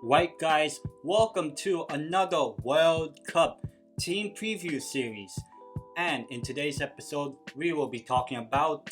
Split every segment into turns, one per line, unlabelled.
Right guys, welcome to another World Cup team preview series. And in today's episode, we will be talking about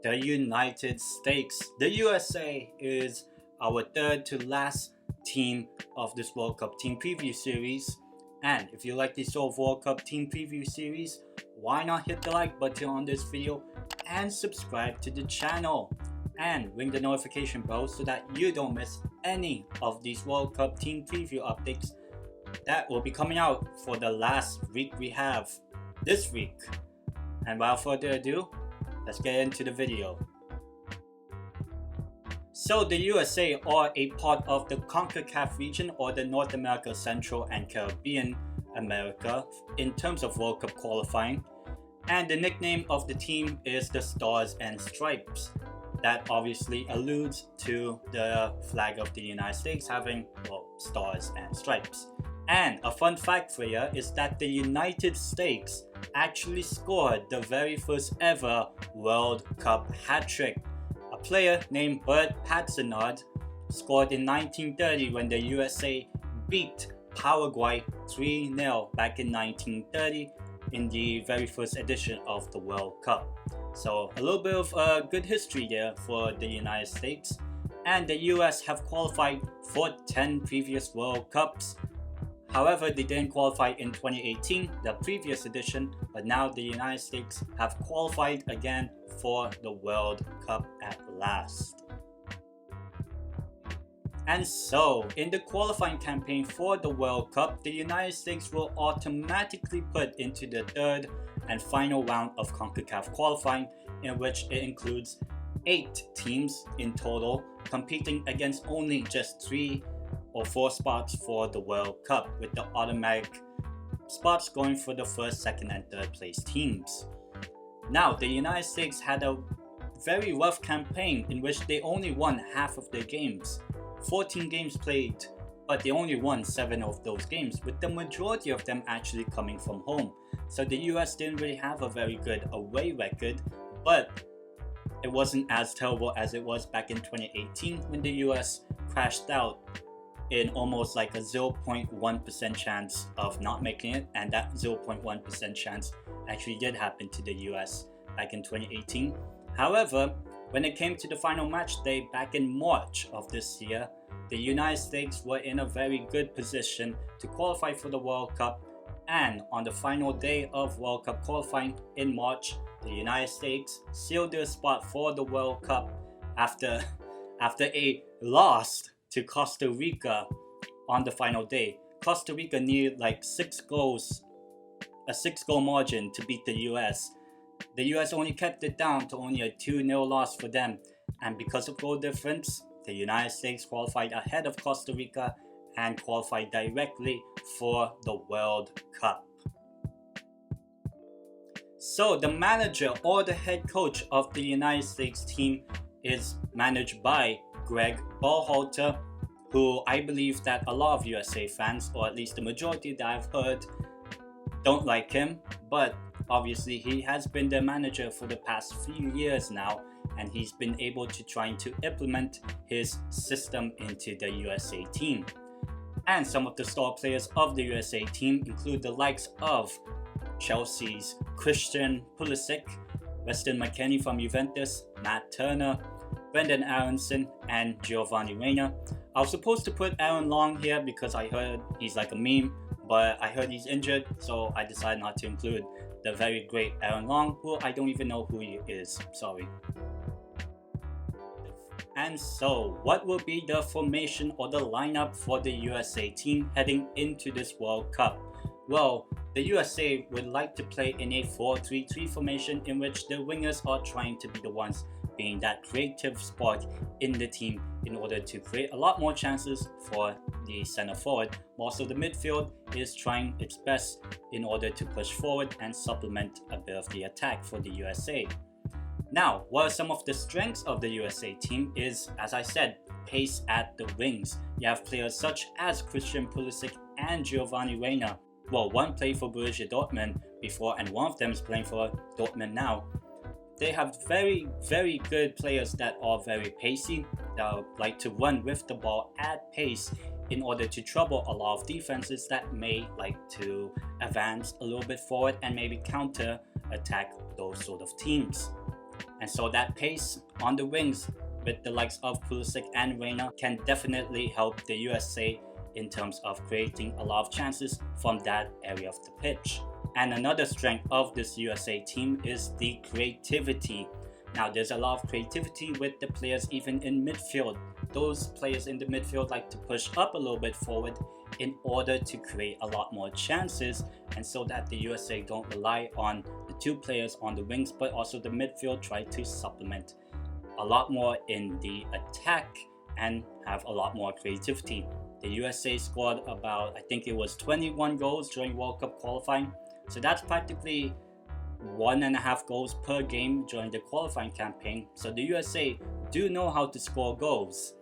the United States. The USA is our third to last team of this World Cup team preview series. And if you like this sort of World Cup team preview series, why not hit the like button on this video and subscribe to the channel and ring the notification bell so that you don't miss any of these World Cup team preview updates that will be coming out for the last week we have this week. And without further ado, let's get into the video. So the USA are a part of the CONCACAF region, or the North America, Central and Caribbean America in terms of World Cup qualifying. And the nickname of the team is the Stars and Stripes. That obviously alludes to the flag of the United States having, well, stars and stripes. And a fun fact for you is that the United States actually scored the very first ever World Cup hat-trick. A player named Bert Patsenard scored in 1930 when the USA beat Paraguay 3-0 back in 1930 in the very first edition of the World Cup. So a little bit of good history there for the United States. And the US have qualified for 10 previous World Cups. However, they didn't qualify in 2018, the previous edition, but now the United States have qualified again for the World Cup at last. And so, in the qualifying campaign for the World Cup, the United States will automatically put into the third and final round of CONCACAF qualifying, in which it includes 8 teams in total, competing against only just 3 or 4 spots for the World Cup, with the automatic spots going for the first, second and third place teams. Now, the United States had a very rough campaign in which they only won half of their games. 14 games played, but they only won 7 of those games, with the majority of them actually coming from home. So the US didn't really have a very good away record, but it wasn't as terrible as it was back in 2018 when the US crashed out in almost like a 0.1% chance of not making it, and that 0.1% chance actually did happen to the US back in 2018. However, when it came to the final match day back in March of this year, the United States were in a very good position to qualify for the World Cup, and on the final day of World Cup qualifying in March, the United States sealed their spot for the World Cup after a loss to Costa Rica on the final day. Costa Rica needed like 6 goals, a 6-goal margin to beat the US. The US only kept it down to only a 2-0 loss for them, and because of goal difference, the United States qualified ahead of Costa Rica and qualified directly for the World Cup. So the manager or the head coach of the United States team is managed by Greg Berhalter, who I believe that a lot of USA fans, or at least the majority that I've heard, don't like him, but obviously he has been the manager for the past few years now, and he's been able to try to implement his system into the USA team. And some of the star players of the USA team include the likes of Chelsea's Christian Pulisic, Weston McKennie from Juventus, Matt Turner, Brendan Aronson, and Giovanni Reina. I was supposed to put Aaron Long here because I heard he's like a meme, but I heard he's injured, so I decided not to include the very great Aaron Long, who I don't even know who he is, sorry. And so, what will be the formation or the lineup for the USA team heading into this World Cup? Well, the USA would like to play in a 4-3-3 formation in which the wingers are trying to be the ones being that creative spot in the team in order to create a lot more chances for the center forward. Also, the midfield is trying its best in order to push forward and supplement a bit of the attack for the USA. Now, what are some of the strengths of the USA team is, as I said, pace at the wings. You have players such as Christian Pulisic and Giovanni Reina. Well, one played for Borussia Dortmund before, and one of them is playing for Dortmund now. They have very, very good players that are very pacey, that like to run with the ball at pace in order to trouble a lot of defenses that may like to advance a little bit forward and maybe counter attack those sort of teams. And so that pace on the wings with the likes of Pulisic and Reina can definitely help the USA in terms of creating a lot of chances from that area of the pitch. And another strength of this USA team is the creativity. Now there's a lot of creativity with the players even in midfield. Those players in the midfield like to push up a little bit forward in order to create a lot more chances, and so that the USA don't rely on the two players on the wings, but also the midfield try to supplement a lot more in the attack and have a lot more creativity. The USA scored about, I think it was 21 goals during World Cup qualifying, so that's practically 1.5 goals per game during the qualifying campaign. So the USA do know how to score goals.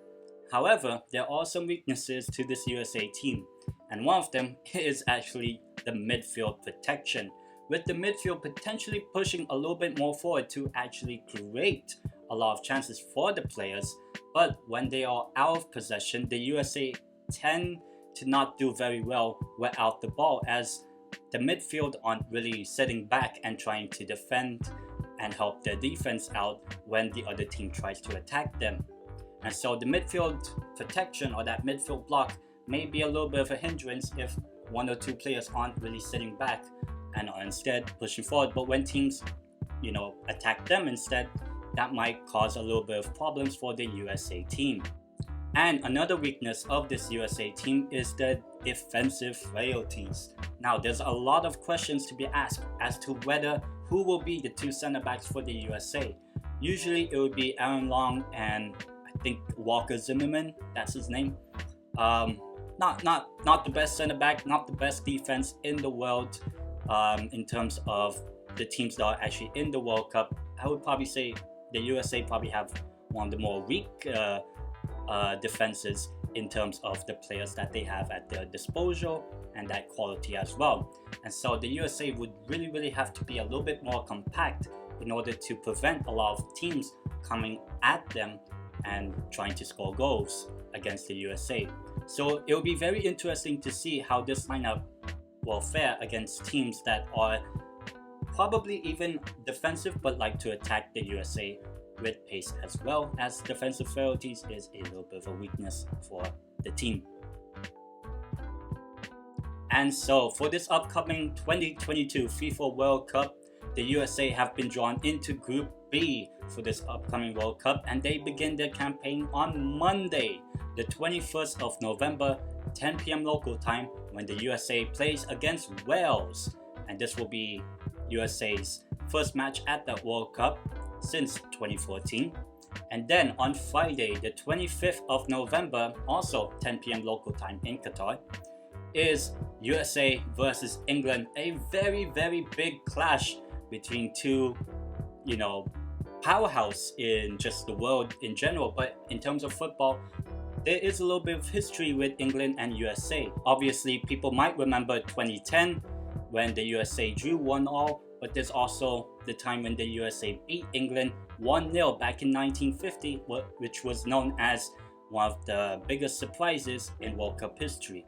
However, there are some weaknesses to this USA team, and one of them is actually the midfield protection, with the midfield potentially pushing a little bit more forward to actually create a lot of chances for the players. But when they are out of possession, the USA tend to not do very well without the ball, as the midfield aren't really sitting back and trying to defend and help their defense out when the other team tries to attack them. And so the midfield protection, or that midfield block, may be a little bit of a hindrance if one or two players aren't really sitting back and are instead pushing forward. But when teams, attack them instead, that might cause a little bit of problems for the USA team. And another weakness of this USA team is the defensive frailties. Now, there's a lot of questions to be asked as to who will be the two center backs for the USA. Usually it would be Aaron Long and I think Walker Zimmerman, that's his name. Not the best center back, not the best defense in the world in terms of the teams that are actually in the World Cup. I would probably say the USA probably have one of the more weak defenses in terms of the players that they have at their disposal and that quality as well. And so the USA would really have to be a little bit more compact in order to prevent a lot of teams coming at them and trying to score goals against the USA. So it will be very interesting to see how this lineup will fare against teams that are probably even defensive but like to attack the USA with pace, as well as defensive frailties is a little bit of a weakness for the team. And so for this upcoming 2022 FIFA World Cup, the USA have been drawn into Group B for this upcoming World Cup, and they begin their campaign on Monday, the 21st of November, 10 p.m. local time, when the USA plays against Wales. And this will be USA's first match at the World Cup since 2014. And then on Friday, the 25th of November, also 10 p.m. local time in Qatar, is USA versus England, a very big clash between two, powerhouse in just the world in general. But in terms of football, there is a little bit of history with England and USA. Obviously, people might remember 2010 when the USA drew 1-1, but there's also the time when the USA beat England 1-0 back in 1950, which was known as one of the biggest surprises in World Cup history.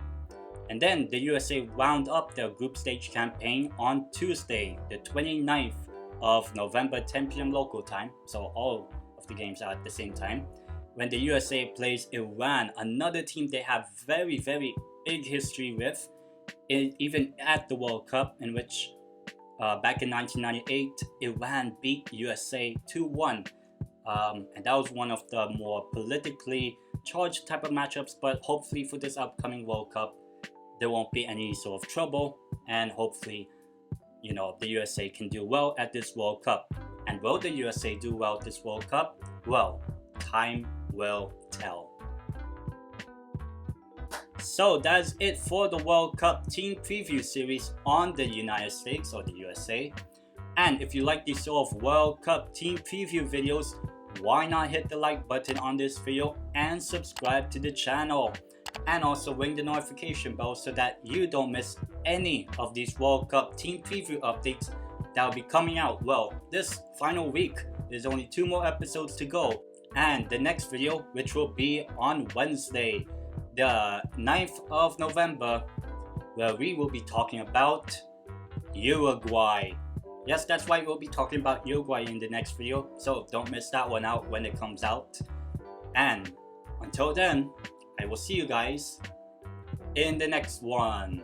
And then the USA wound up their group stage campaign on Tuesday, the 29th of November, 10 p.m. local time, so all of the games are at the same time, when the USA plays Iran, another team they have very big history with, even at the World Cup, in which back in 1998, Iran beat USA 2-1. And that was one of the more politically charged type of matchups, but hopefully for this upcoming World Cup, there won't be any sort of trouble, and hopefully, the USA can do well at this World Cup. And will the USA do well at this World Cup? Well, time will tell. So that's it for the World Cup team preview series on the United States, or the USA. And if you like these sort of World Cup team preview videos, why not hit the like button on this video and subscribe to the channel, and also ring the notification bell so that you don't miss any of these World Cup team preview updates that will be coming out. Well, this final week, there's only 2 more episodes to go, And the next video, which will be on Wednesday, the 9th of November, where we will be talking about Uruguay. Yes, that's why we'll be talking about Uruguay in the next video, so don't miss that one out when it comes out. And until then, I will see you guys in the next one.